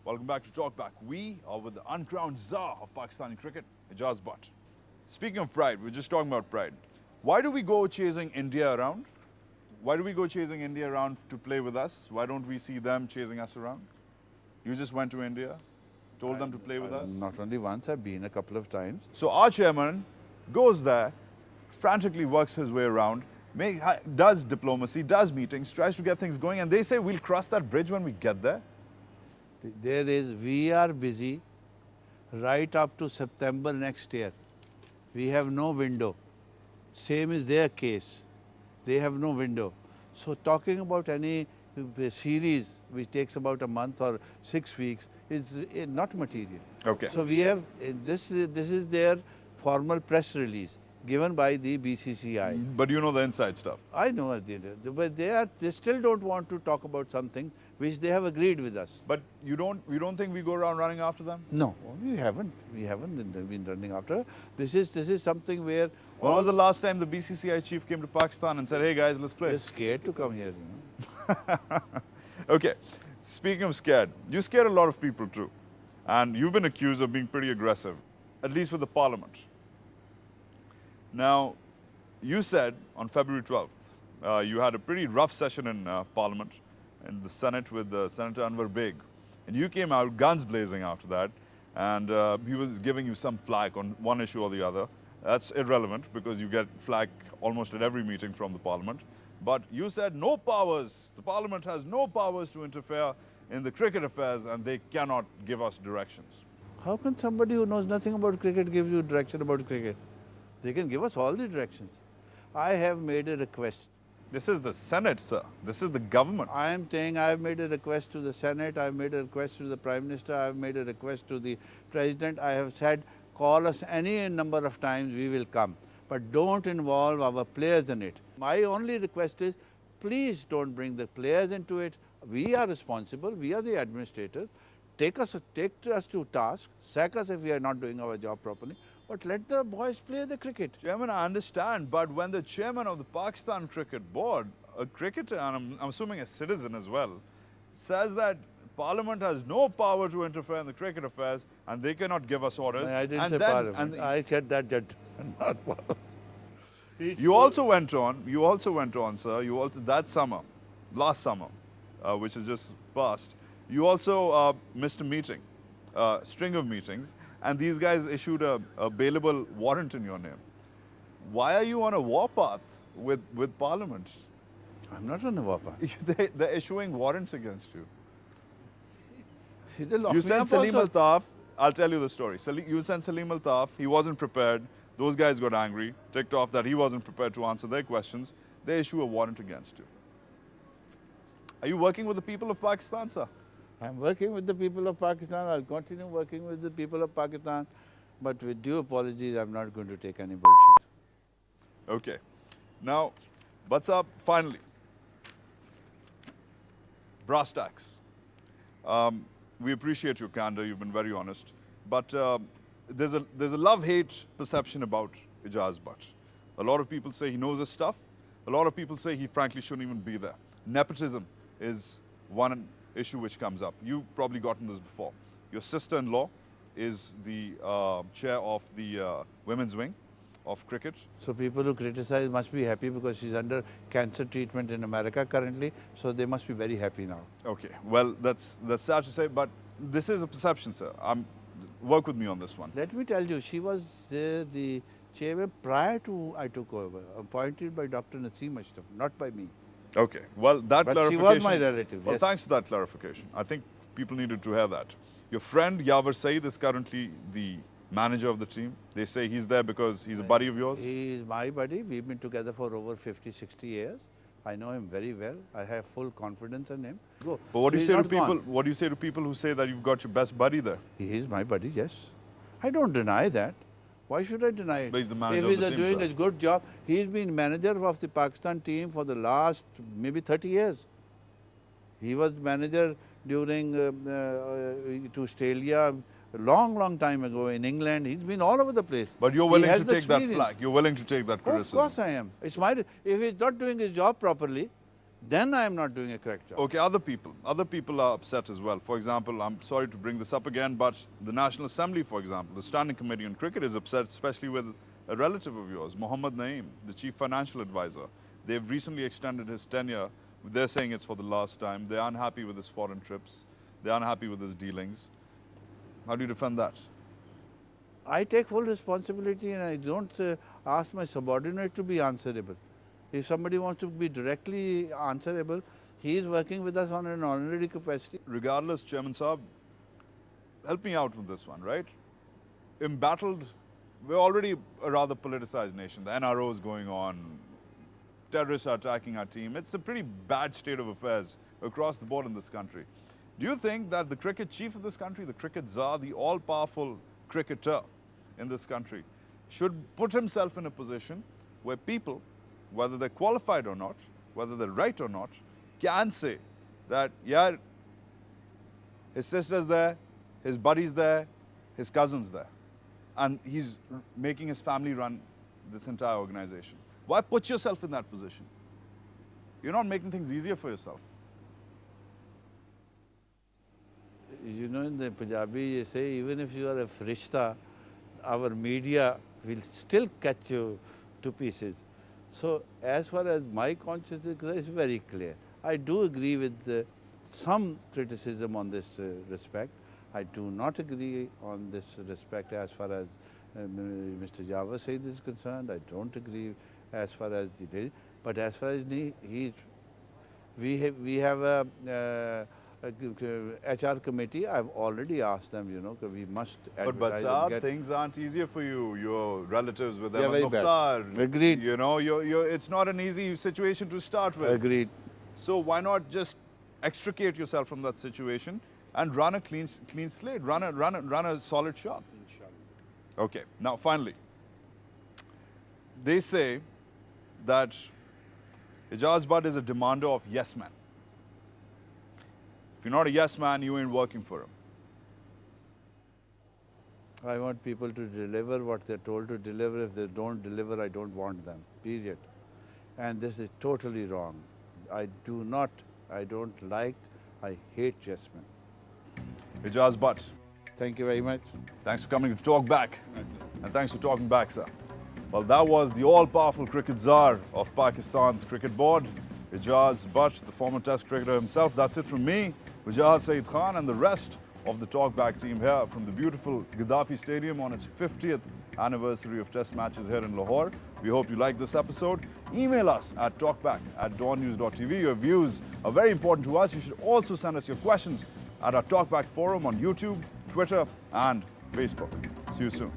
Welcome back to TalkBack. We are with the uncrowned Czar of Pakistani cricket, Ijaz Butt. Speaking of pride, we're just talking about pride. Why do we go chasing India around? Why do we go chasing India around to play with us? Why don't we see them chasing us around? You just went to India, told them to play with us? Not only once, I've been a couple of times. So our chairman goes there, frantically works his way around, does diplomacy, does meetings, tries to get things going, and they say we'll cross that bridge when we get there. We are busy right up to September next year. We have no window. Same is their case. They have no window. So talking about any series which takes about a month or 6 weeks is not material. Okay. So we have, this is their formal press release given by the BCCI. But you know the inside stuff. I know, but they still don't want to talk about something which they have agreed with us. But you don't think we go around running after them? No, we haven't. We haven't been running after. This is something where. When was the last time the BCCI chief came to Pakistan and said, "Hey guys, let's play"? They're scared to come here. You know? Okay. Speaking of scared, you scared a lot of people too, and you've been accused of being pretty aggressive, at least with the Parliament. Now, you said on February 12th, you had a pretty rough session in Parliament, in the Senate with Senator Anwar Beg. And you came out guns blazing after that, and he was giving you some flack on one issue or the other. That's irrelevant because you get flack almost at every meeting from the Parliament. But you said no powers, the Parliament has no powers to interfere in the cricket affairs and they cannot give us directions. How can somebody who knows nothing about cricket give you direction about cricket? They can give us all the directions. I have made a request. This is the Senate, sir. This is the government. I am saying I have made a request to the Senate, I have made a request to the Prime Minister, I have made a request to the President. I have said, call us any number of times, we will come. But don't involve our players in it. My only request is, please don't bring the players into it. We are responsible, we are the administrators. Take us to task, sack us if we are not doing our job properly. But let the boys play the cricket. Chairman, I understand, but when the chairman of the Pakistan Cricket Board, a cricketer, and I'm assuming a citizen as well, says that Parliament has no power to interfere in the cricket affairs and they cannot give us orders. I didn't say Parliament. I said that not Parliament. You also went on, sir, that summer, last summer, which is just past, you also missed a meeting, string of meetings, and these guys issued a bailable warrant in your name. Why are you on a warpath with Parliament? I'm not on a warpath. They're issuing warrants against you. You sent Salim Altaf, I'll tell you the story. You sent Salim Altaf, he wasn't prepared. Those guys got angry, ticked off that he wasn't prepared to answer their questions. They issue a warrant against you. Are you working with the people of Pakistan, sir? I'm working with the people of Pakistan. I'll continue working with the people of Pakistan. But with due apologies, I'm not going to take any bullshit. Okay. Now, what's up? Finally, brass tacks. We appreciate your candor. You've been very honest. But there's a love-hate perception about Ijaz Butt. A lot of people say he knows his stuff. A lot of people say he frankly shouldn't even be there. Nepotism is one issue which comes up. You've probably gotten this before. Your sister-in-law is the chair of the women's wing of cricket. So people who criticize must be happy because she's under cancer treatment in America currently. So they must be very happy now. Okay. Well, that's sad to say, but this is a perception, sir. Work with me on this one. Let me tell you, she was the chairman prior to I took over, appointed by Dr. Naseem Ashraf, not by me. Okay. Well, that but clarification. She was my relative. Well, yes. Thanks for that clarification. I think people needed to hear that. Your friend Yavar Saeed is currently the manager of the team. They say he's there because he's a buddy of yours. He is my buddy. We've been together for over 50, 60 years. I know him very well. I have full confidence in him. Go. But what do you say to people? What do you say to people who say that you've got your best buddy there? He is my buddy. Yes, I don't deny that. Why should I deny it? But he's the manager if of the he's team, doing a good job, he's been manager of the Pakistan team for the last maybe 30 years. He was manager during to Australia a long time ago in England. He's been all over the place. But you're willing to take that flag. You're willing to take that criticism. Of course I am. It's my. If he's not doing his job properly, then I am not doing a correct job. Okay, other people are upset as well. For example, I'm sorry to bring this up again, but the National Assembly, for example, the Standing Committee on Cricket is upset, especially with a relative of yours, Mohammad Naeem, the Chief Financial Advisor. They've recently extended his tenure. They're saying it's for the last time. They're unhappy with his foreign trips. They're unhappy with his dealings. How do you defend that? I take full responsibility and I don't ask my subordinate to be answerable. If somebody wants to be directly answerable, he is working with us on an honorary capacity. Regardless, Chairman Saab, help me out with this one, right? Embattled, we're already a rather politicized nation. The NRO is going on. Terrorists are attacking our team. It's a pretty bad state of affairs across the board in this country. Do you think that the cricket chief of this country, the cricket czar, the all-powerful cricketer in this country, should put himself in a position where people, whether they're qualified or not, whether they're right or not, can say that, yeah, his sister's there, his buddy's there, his cousin's there, and he's making his family run this entire organization? Why put yourself in that position? You're not making things easier for yourself. You know, in the Punjabi, you say, even if you are a frishta, our media will still catch you to pieces. So, as far as my conscience is concerned, it's very clear. I do agree with some criticism on this respect. I do not agree on this respect as far as Mr. Jawad Said is concerned. I don't agree as far as the, but as far as we have a HR committee. I've already asked them, you know, we must advertise. But things aren't easier for you. Your relatives with Ahmed very Mukhtar. bad. Agreed. You know, it's not an easy situation to start with. Agreed. So why not just extricate yourself from that situation and run a clean slate, run a solid shot? Okay. Now, finally, they say that Ijaz Butt is a demander of yes men. If you're not a yes man, you ain't working for him. I want people to deliver what they're told to deliver. If they don't deliver, I don't want them, period. And this is totally wrong. I don't like, I hate yes men. Ijaz Butt, Thank you very much. thanks for coming to Talk Back. And thanks for talking back, sir. Well, that was the all-powerful cricket czar of Pakistan's cricket board, Ijaz Butt, the former test cricketer himself. That's it from me, Wajahat Saeed Khan, and the rest of the TalkBack team here from the beautiful Gaddafi Stadium on its 50th anniversary of test matches here in Lahore. We hope you liked this episode. Email us at talkback@dawnnews.tv. Your views are very important to us. You should also send us your questions at our TalkBack forum on YouTube, Twitter, and Facebook. See you soon.